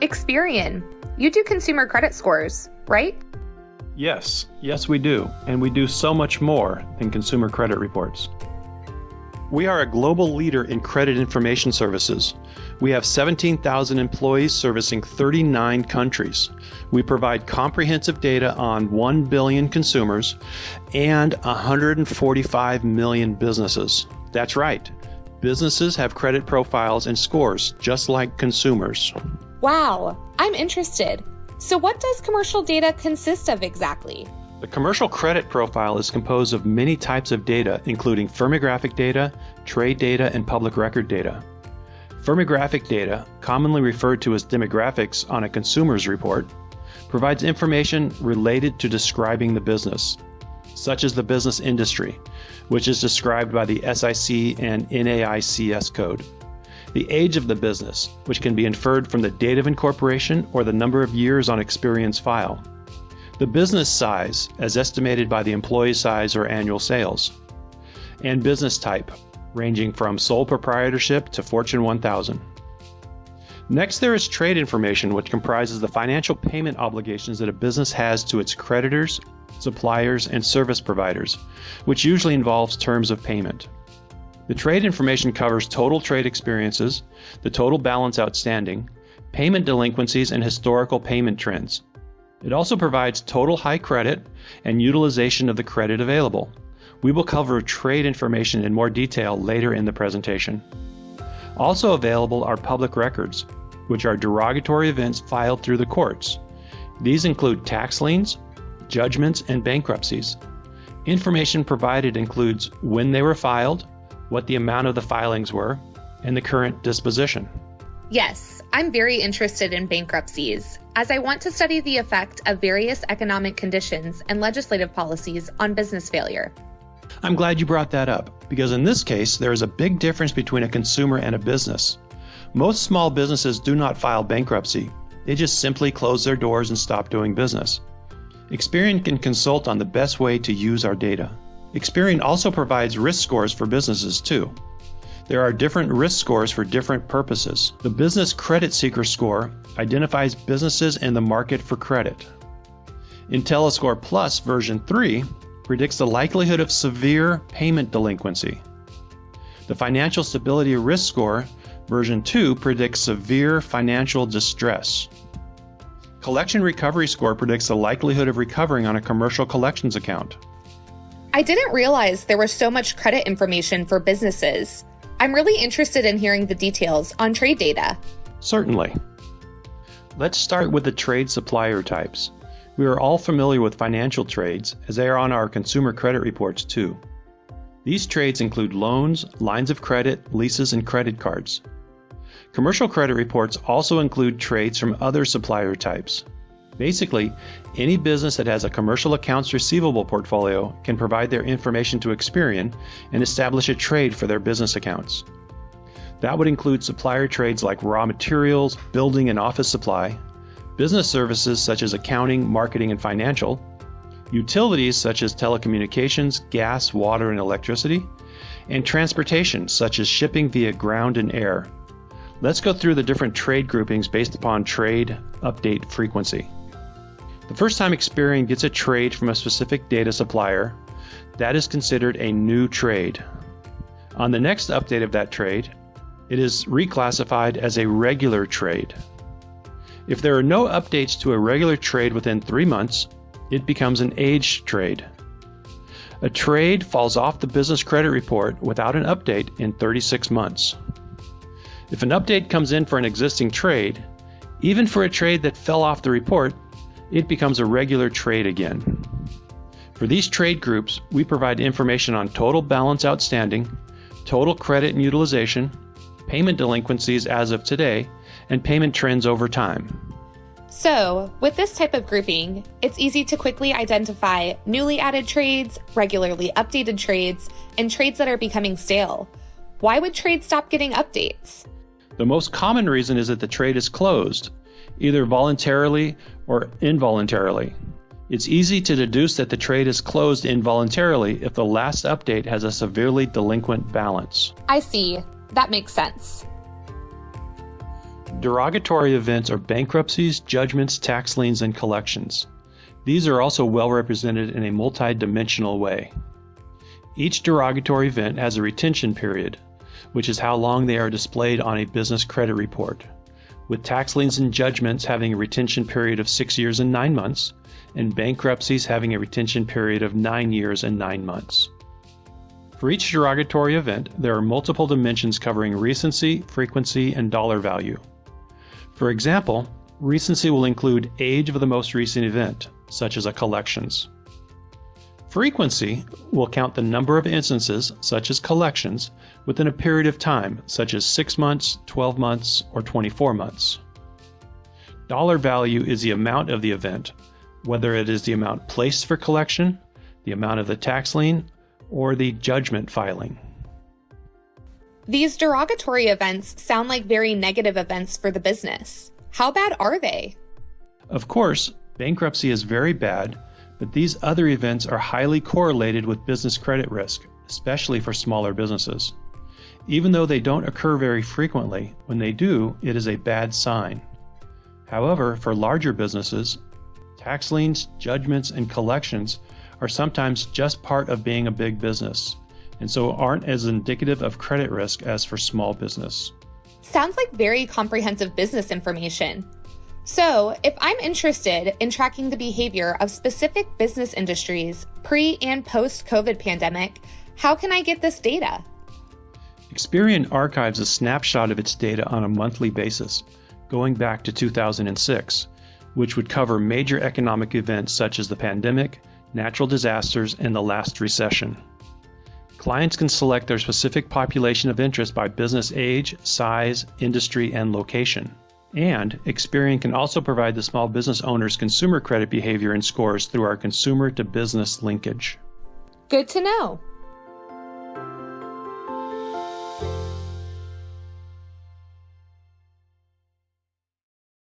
Experian, you do consumer credit scores, right? Yes, we do. And we do so much more than consumer credit reports. We are a global leader in credit information services. We have 17,000 employees servicing 39 countries. We provide comprehensive data on 1 billion consumers and 145 million businesses. That's right. Businesses have credit profiles and scores just like consumers. Wow, I'm interested. So what does commercial data consist of exactly? The commercial credit profile is composed of many types of data, including firmographic data, trade data, and public record data. Firmographic data, commonly referred to as demographics on a consumer's report, provides information related to describing the business, such as the business industry, which is described by the SIC and NAICS code. The age of the business, which can be inferred from the date of incorporation or the number of years on Experian's file. The business size, as estimated by the employee size or annual sales. And business type, ranging from sole proprietorship to Fortune 1000. Next, there is trade information, which comprises the financial payment obligations that a business has to its creditors, suppliers, and service providers, which usually involves terms of payment. The trade information covers total trade experiences, the total balance outstanding, payment delinquencies, and historical payment trends. It also provides total high credit and utilization of the credit available. We will cover trade information in more detail later in the presentation. Also available are public records, which are derogatory events filed through the courts. These include tax liens, judgments, and bankruptcies. Information provided includes when they were filed, what the amount of the filings were, and the current disposition. Yes, I'm very interested in bankruptcies, as I want to study the effect of various economic conditions and legislative policies on business failure. I'm glad you brought that up, because in this case, there is a big difference between a consumer and a business. Most small businesses do not file bankruptcy. They just simply close their doors and stop doing business. Experian can consult on the best way to use our data. Experian also provides risk scores for businesses too. There are different risk scores for different purposes. The Business Credit Seeker score identifies businesses in the market for credit. IntelliScore Plus version 3 predicts the likelihood of severe payment delinquency. The Financial Stability Risk Score version 2 predicts severe financial distress. Collection Recovery Score predicts the likelihood of recovering on a commercial collections account. I didn't realize there was so much credit information for businesses. I'm really interested in hearing the details on trade data. Certainly. Let's start with the trade supplier types. We are all familiar with financial trades, as they are on our consumer credit reports too. These trades include loans, lines of credit, leases, and credit cards. Commercial credit reports also include trades from other supplier types. Basically, any business that has a commercial accounts receivable portfolio can provide their information to Experian and establish a trade for their business accounts. That would include supplier trades like raw materials, building and office supply, business services such as accounting, marketing, and financial, utilities such as telecommunications, gas, water, and electricity, and transportation such as shipping via ground and air. Let's go through the different trade groupings based upon trade update frequency. The first time Experian gets a trade from a specific data supplier, that is considered a new trade. On the next update of that trade, it is reclassified as a regular trade. If there are no updates to a regular trade within 3 months, it becomes an aged trade. A trade falls off the business credit report without an update in 36 months. If an update comes in for an existing trade, even for a trade that fell off the report, it becomes a regular trade again. For these trade groups, we provide information on total balance outstanding, total credit and utilization, payment delinquencies as of today, and payment trends over time. So, with this type of grouping, it's easy to quickly identify newly added trades, regularly updated trades, and trades that are becoming stale. Why would trades stop getting updates? The most common reason is that the trade is closed, either voluntarily or involuntarily. It's easy to deduce that the trade is closed involuntarily if the last update has a severely delinquent balance. I see. That makes sense. Derogatory events are bankruptcies, judgments, tax liens, and collections. These are also well represented in a multi-dimensional way. Each derogatory event has a retention period, which is how long they are displayed on a business credit report, with tax liens and judgments having a retention period of 6 years and 9 months, and bankruptcies having a retention period of 9 years and 9 months. For each derogatory event, there are multiple dimensions covering recency, frequency, and dollar value. For example, recency will include age of the most recent event, such as a collections. Frequency will count the number of instances, such as collections, within a period of time, such as 6 months, 12 months, or 24 months. Dollar value is the amount of the event, whether it is the amount placed for collection, the amount of the tax lien, or the judgment filing. These derogatory events sound like very negative events for the business. How bad are they? Of course, bankruptcy is very bad, but these other events are highly correlated with business credit risk, especially for smaller businesses. Even though they don't occur very frequently, when they do, it is a bad sign. However, for larger businesses, tax liens, judgments, and collections are sometimes just part of being a big business, and so aren't as indicative of credit risk as for small business. Sounds like very comprehensive business information. So, if I'm interested in tracking the behavior of specific business industries pre- and post-COVID pandemic, how can I get this data? Experian archives a snapshot of its data on a monthly basis, going back to 2006, which would cover major economic events such as the pandemic, natural disasters, and the last recession. Clients can select their specific population of interest by business age, size, industry, and location. And Experian can also provide the small business owner's consumer credit behavior and scores through our consumer to business linkage. Good to know.